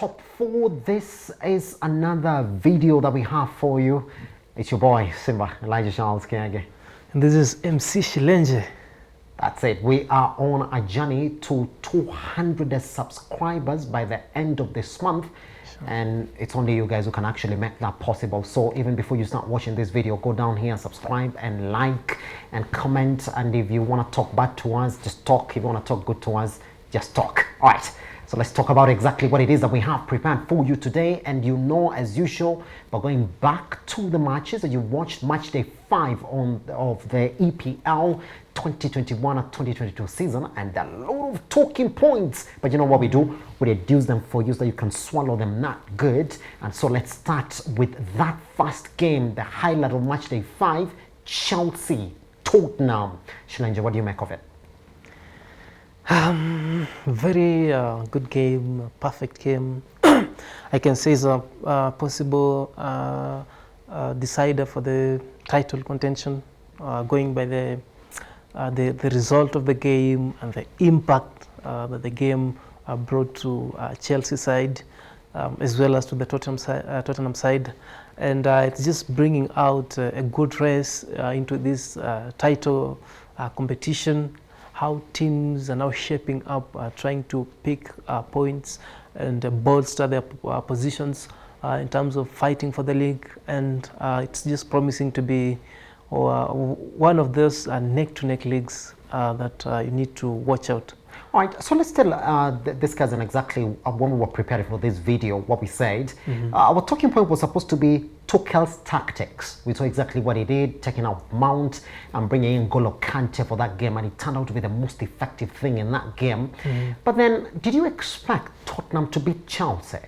top four. This is another video that we have for you. It's your boy Simba, Elijah Charles Kiage. And this is MC Shilenje. That's it. We are on a journey to 200 subscribers by the end of this month. Sure. And it's only you guys who can actually make that possible. So even before you start watching this video, go down here, subscribe and like and comment. And if you want to talk bad to us, just talk. If you want to talk good to us, just talk. All right. So let's talk about exactly what it is that we have prepared for you today. And you know, as usual, we're going back to the matches that you watched match day 5 of the EPL 2021 or 2022 season, and a lot of talking points. But you know what we do? We reduce them for you so that you can swallow them not good. And so let's start with that first game, the highlight of match day 5, Chelsea, Tottenham. Shilenje, what do you make of it? Very good game, perfect game. I can say it's a possible decider for the title contention, going by the result of the game and the impact that the game brought to Chelsea side, as well as to the Tottenham side. And it's just bringing out a good race into this title competition. How teams are now shaping up, trying to pick points and bolster their positions in terms of fighting for the league. And it's just promising to be one of those neck-to-neck leagues that you need to watch out. All right, so let's tell this cousin exactly when we were preparing for this video, what we said. Our talking point was supposed to be Tuchel's tactics. We saw exactly what he did, taking out Mount and bringing in N'Golo Kante for that game, and it turned out to be the most effective thing in that game. But then, did you expect Tottenham to beat Chelsea?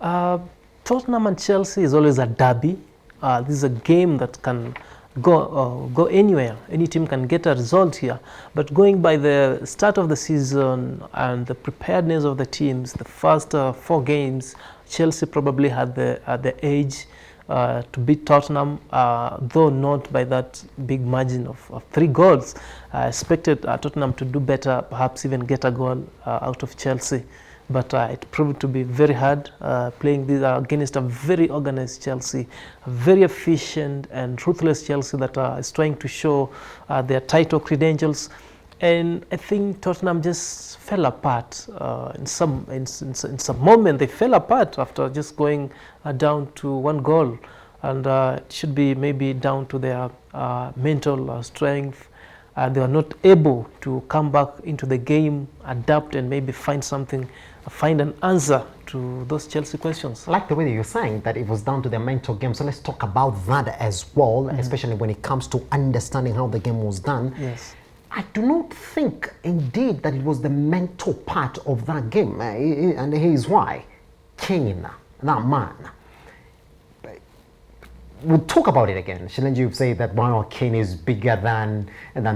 Tottenham and Chelsea is always a derby. This is a game that can go anywhere. Any team can get a result here. But going by the start of the season and the preparedness of the teams, the first 4 games, Chelsea probably had the edge to beat Tottenham, though not by that big margin of 3 goals. I expected Tottenham to do better, perhaps even get a goal out of Chelsea. But it proved to be very hard playing this against a very organized Chelsea, a very efficient and ruthless Chelsea that is trying to show their title credentials. And I think Tottenham just fell apart. In some moment, they fell apart after just going down to 1 goal. And it should be maybe down to their mental strength. They were not able to come back into the game, adapt, and maybe find an answer to those Chelsea questions. I like the way that you're saying that it was down to their mental game. So let's talk about that as well, especially when it comes to understanding how the game was done. Yes. I do not think, indeed, that it was the mental part of that game. And here's why. Kane, that man. We'll talk about it again. Shilenje, you say that Kane is bigger than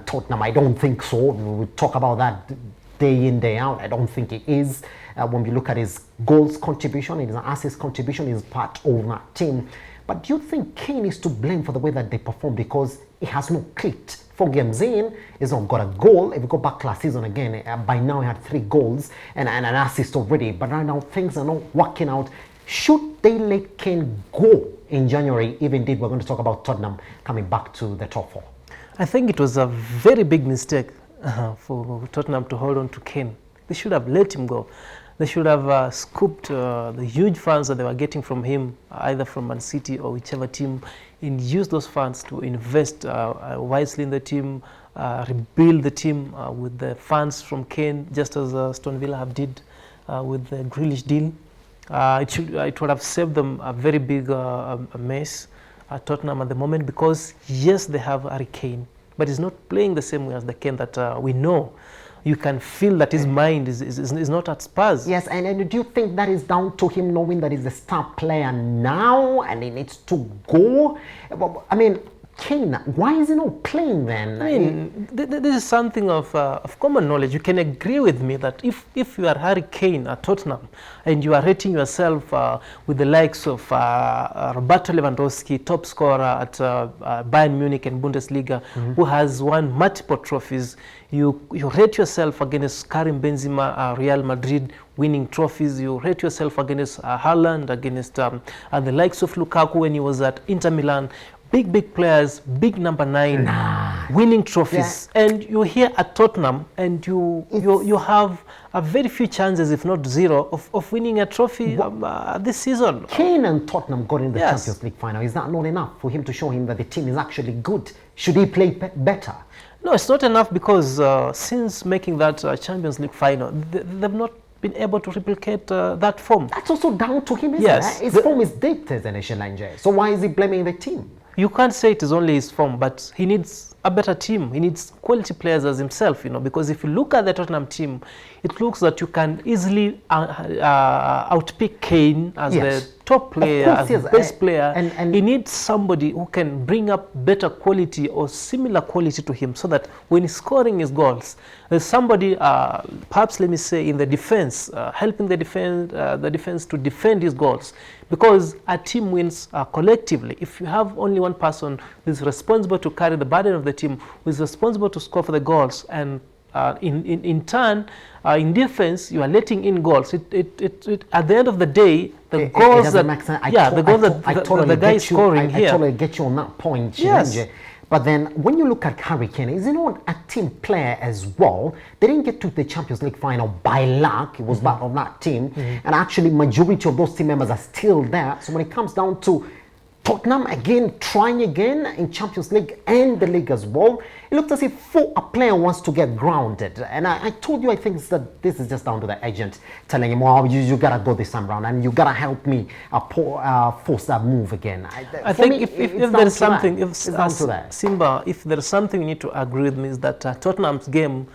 Tottenham. I don't think so. We'll talk about that day in, day out. I don't think it is. When we look at his goals contribution, his assist contribution, is part of that team. But do you think Kane is to blame for the way that they perform because it has not clicked? 4 games in, he's not got a goal. If you go back last season again, by now he had 3 goals and an assist already. But right now things are not working out. Should they let Kane go in January? Even indeed, we're going to talk about Tottenham coming back to the top 4. I think it was a very big mistake for Tottenham to hold on to Kane. They should have let him go. They should have scooped the huge funds that they were getting from him, either from Man City or whichever team, and use those funds to invest wisely in the team, rebuild the team with the funds from Kane, just as Aston Villa have did with the Grealish deal. It would have saved them a very big mess at Tottenham at the moment, because yes, they have Harry Kane, but he's not playing the same way as the Kane that we know. You can feel that his mind is not at Spurs. Yes, and do you think that is down to him knowing that he's a star player now and he needs to go? I mean, Kane, why is he not playing then? I mean, this is something of common knowledge. You can agree with me that if you are Harry Kane at Tottenham and you are rating yourself with the likes of Roberto Lewandowski, top scorer at Bayern Munich and Bundesliga, who has won multiple trophies, you rate yourself against Karim Benzema, Real Madrid, winning trophies. You rate yourself against Haaland, against the likes of Lukaku when he was at Inter Milan. Big players, big number 9, winning trophies, and you're here at Tottenham, and you have a very few chances, if not zero, of winning a trophy this season. Kane and Tottenham got in the Champions League final. Is that not enough for him to show him that the team is actually good? Should he play better? No, it's not enough because since making that Champions League final, they've not been able to replicate that form. That's also down to him, isn't it? His form is dipped as an Eshelanje. So why is he blaming the team? You can't say it is only his form, but he needs a better team. He needs quality players as himself, because if you look at the Tottenham team, it looks that you can easily outpick Kane as the top player, as the best player. And he needs somebody who can bring up better quality or similar quality to him, so that when he's scoring his goals, there's somebody, perhaps let me say, in the defense, helping the defense to defend his goals. Because a team wins collectively. If you have only one person who is responsible to carry the burden of the team, who is responsible to score for the goals, and in turn, in defense, you are letting in goals. At the end of the day, the goals that the guy is scoring here. I totally get you on that point, Chilenge. But then when you look at Harry Kane, is he not a team player as well? They didn't get to the Champions League final by luck. It was part of that team. And actually, majority of those team members are still there. So when it comes down to Tottenham again, trying again in Champions League and the league as well, it looks as if a player wants to get grounded. And I told you, I think that this is just down to the agent telling him, well, you got to go this time round and you got to help me force that move again. I think if there's something, Simba, if there's something you need to agree with me is that Tottenham's game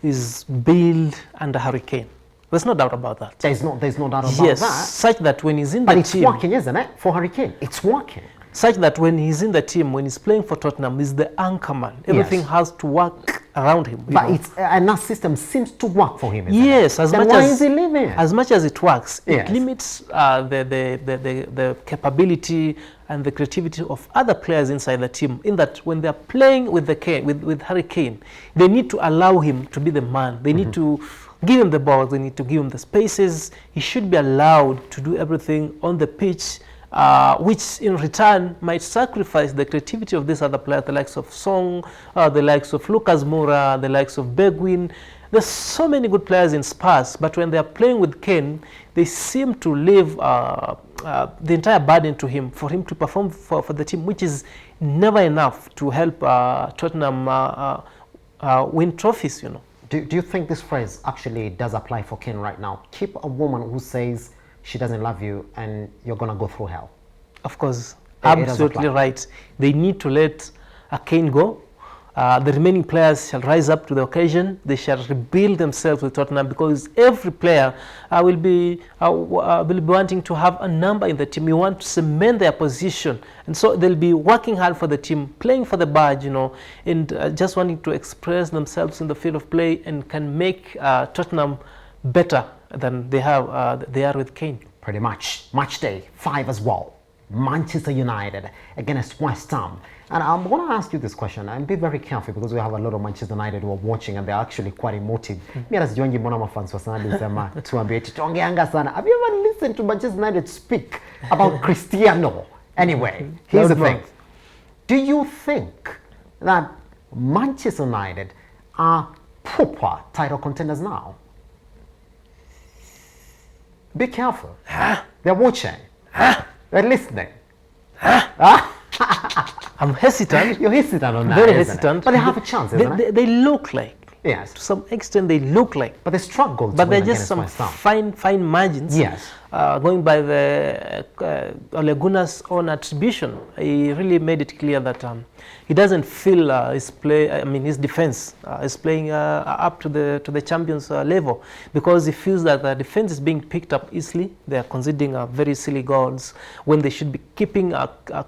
is built under Harry Kane. There's no doubt about that. There's no doubt about that. Yes, such that when he's in the team... But it's working, isn't it, for Harry Kane? It's working. Such that when he's in the team, when he's playing for Tottenham, he's the anchor man. Everything has to work around him. But and that system seems to work for him, isn't it? Why is he leaving? As much as it works, it limits the capability and the creativity of other players inside the team, in that when they're playing with Harry Kane, they need to allow him to be the man. They need to give him the ball, they need to give him the spaces. He should be allowed to do everything on the pitch, which in return might sacrifice the creativity of these other players, the likes of Song, the likes of Lucas Moura, the likes of Bergwijn. There's so many good players in Spurs, but when they are playing with Kane, they seem to leave the entire burden to him, for him to perform for the team, which is never enough to help Tottenham win trophies, Do you think this phrase actually does apply for Kane right now? Keep a woman who says she doesn't love you and you're going to go through hell. Of course, absolutely right. They need to let Kane go. The remaining players shall rise up to the occasion. They shall rebuild themselves with Tottenham, because every player will be wanting to have a number in the team. You want to cement their position, and so they'll be working hard for the team, playing for the badge, and just wanting to express themselves in the field of play, and can make Tottenham better than they are with Kane. Pretty much. Match day 5 as well. Manchester United against West Ham. And I'm going to ask you this question, and be very careful, because we have a lot of Manchester United who are watching and they're actually quite emotive. Have you ever listened to Manchester United speak about Cristiano? Anyway, here's the thing. Do you think that Manchester United are proper title contenders now? Be careful. They're watching. They're listening. I'm hesitant. You're hesitant on that. Very hesitant. But they have a chance, isn't it? They look like. Yes. To some extent, they look like. But they struggle. But they're just some fine margins. Yes. going by the Ole Gunnar's own attribution, he really made it clear that he doesn't feel his defense is playing up to the champions level, because he feels that the defense is being picked up easily. They are conceding very silly goals when they should be keeping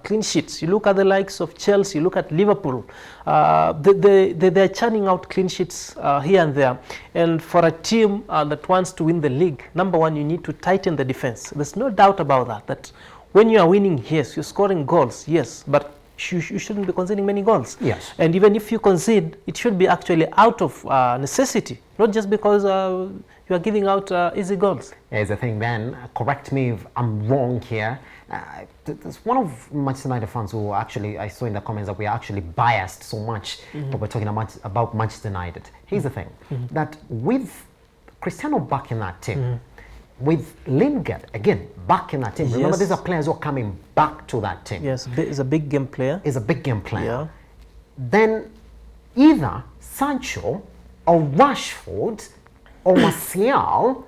clean sheets. You look at the likes of Chelsea, you look at Liverpool, they're churning out clean sheets here and there. And for a team that wants to win the league, number one, you need to tighten the defense. There's no doubt about that when you are winning, yes, you're scoring goals, yes, but you shouldn't be conceding many goals. Yes. And even if you concede, it should be actually out of necessity, not just because you are giving out easy goals. Here's the thing, Ben. Correct me if I'm wrong here. There's one of Manchester United fans who actually, I saw in the comments that we are actually biased so much when we're talking about Manchester United. Here's the thing, that with Cristiano back in that team, with Lingard, again, back in that team. Remember, these are players who are coming back to that team. Yes, he's a big game player. He's a big game player. Yeah. Then either Sancho or Rashford or Martial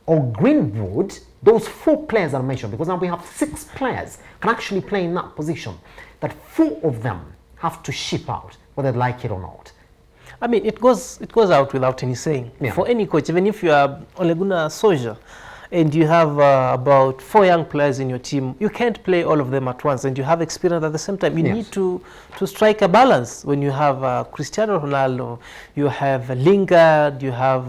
or Greenwood, those 4 players I mentioned, because now we have 6 players can actually play in that position, that 4 of them have to ship out, whether they like it or not. I mean, it goes out without any saying. Yeah. For any coach, even if you are Ole Gunnar Solskjaer and you have about 4 young players in your team, you can't play all of them at once, and you have experience at the same time. You need to strike a balance. When you have Cristiano Ronaldo, you have Lingard, you have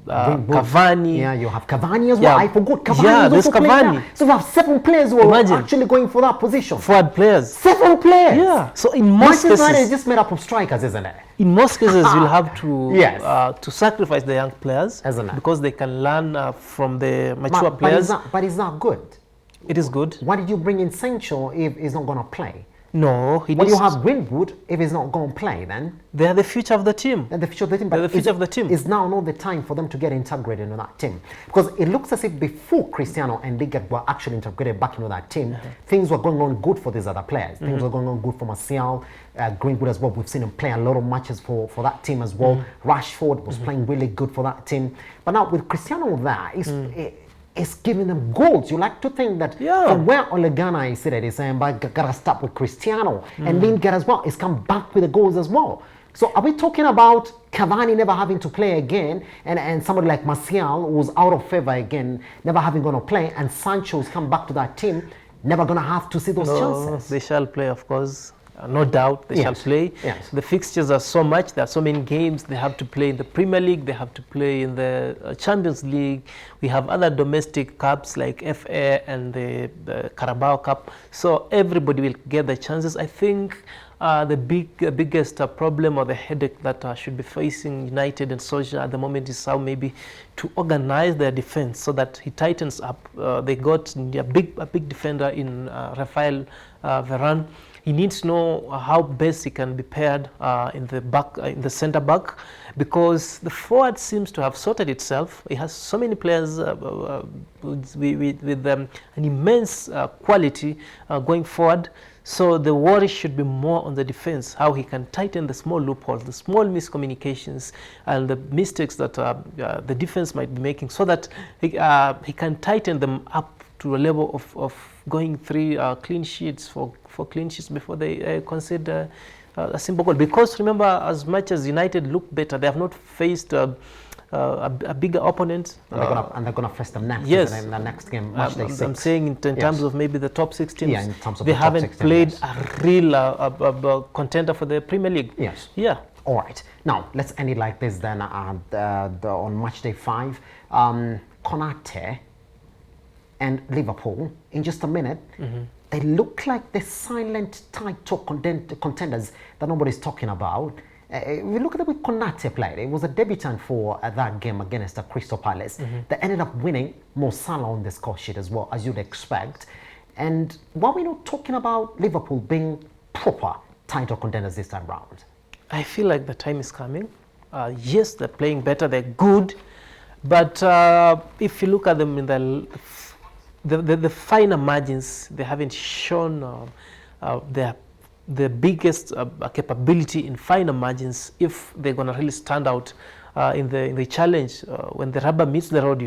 Cavani. Yeah, you have Cavani as well. I forgot Cavani. Yeah, there's Cavani. So we have 7 players who are actually going for that position. Forward players. 7 players. Yeah. So in most cases, Manchester United is just made up of strikers, isn't it? In most cases, you'll have to to sacrifice the young players, because they can learn from the mature players. But it's not good. It is good. Why did you bring in Sancho if he's not going to play? No, But you have Greenwood if he's not going to play, then? They are the future of the team. They're the future of the team. They're the future of the team. It's now not the time for them to get integrated into that team. Because it looks as if before Cristiano and Lingard were actually integrated back into that team, things were going on good for these other players. Things were going on good for Martial, Greenwood as well. We've seen him play a lot of matches for that team as well. Rashford was playing really good for that team. But now with Cristiano there, it's giving them goals. You like to think that from where Ole Gunnar is sitting, he's saying, but gotta start with Cristiano. And Lingard as well is come back with the goals as well. So are we talking about Cavani never having to play again, and somebody like Martial, who's out of favor again, never having going to play, and Sancho's come back to that team, never going to have to see those chances? They shall play, of course. No doubt they shall play. Yes. The fixtures are so much. There are so many games. They have to play in the Premier League. They have to play in the Champions League. We have other domestic cups like FA and the Carabao Cup. So everybody will get the chances. I think the biggest problem or the headache that should be facing United and Solskjaer at the moment is how maybe to organize their defense so that he tightens up. They got a big defender in Rafael Varane. He needs to know how best he can be paired in the centre back, because the forward seems to have sorted itself. He has so many players with an immense quality going forward. So the worry should be more on the defense, how he can tighten the small loopholes, the small miscommunications, and the mistakes that the defense might be making, so that he can tighten them up to a level of going 3 clean sheets for clean sheets before they consider a simple goal. Because remember, as much as United look better, they have not faced a bigger opponent. And they're going to face them next. Yes. In the next game, match day 6. I'm saying in terms of maybe the top 6 teams. Yeah, in terms of they the top haven't 6 played teams. a real contender for the Premier League. Yes. Yeah. All right. Now, let's end it like this then. On match day 5, Konate and Liverpool, in just a minute, they look like the silent title contenders that nobody's talking about. If you look at the way Konate played, it was a debutant for that game against Crystal Palace. They ended up winning. Mo Salah on the score sheet as well, as you'd expect. And why are we not talking about Liverpool being proper title contenders this time round? I feel like the time is coming. Yes, they're playing better, they're good. But if you look at them in the finer margins, they haven't shown the biggest capability in finer margins if they're going to really stand out in the challenge when the rubber meets the road,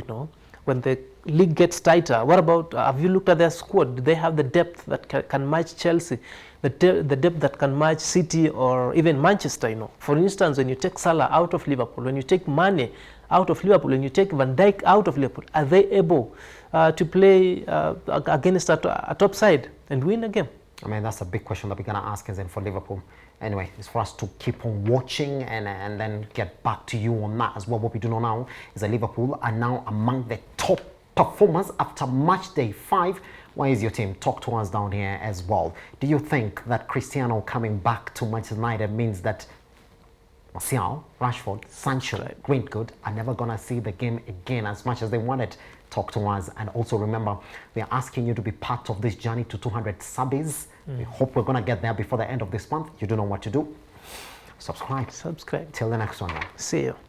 when the league gets tighter, what about, have you looked at their squad? Do they have the depth that can match Chelsea? The depth that can match City or even Manchester, you know? For instance, when you take Salah out of Liverpool, when you take Mane out of Liverpool, when you take Van Dijk out of Liverpool, are they able to play against a top side and win a game? I mean, that's a big question that we're going to ask is for Liverpool. Anyway, it's for us to keep on watching and then get back to you on that as well. What we do know now is that Liverpool are now among the top performers after match day 5. Why is your team? Talk to us down here as well. Do you think that Cristiano coming back to Manchester United means that Martial, Rashford, Sancho, Greenwood are never going to see the game again as much as they wanted? Talk to us. And also remember, we are asking you to be part of this journey to 200 subbies. We hope we're going to get there before the end of this month. You don't know what to do. Subscribe. Subscribe. Till the next one. See you.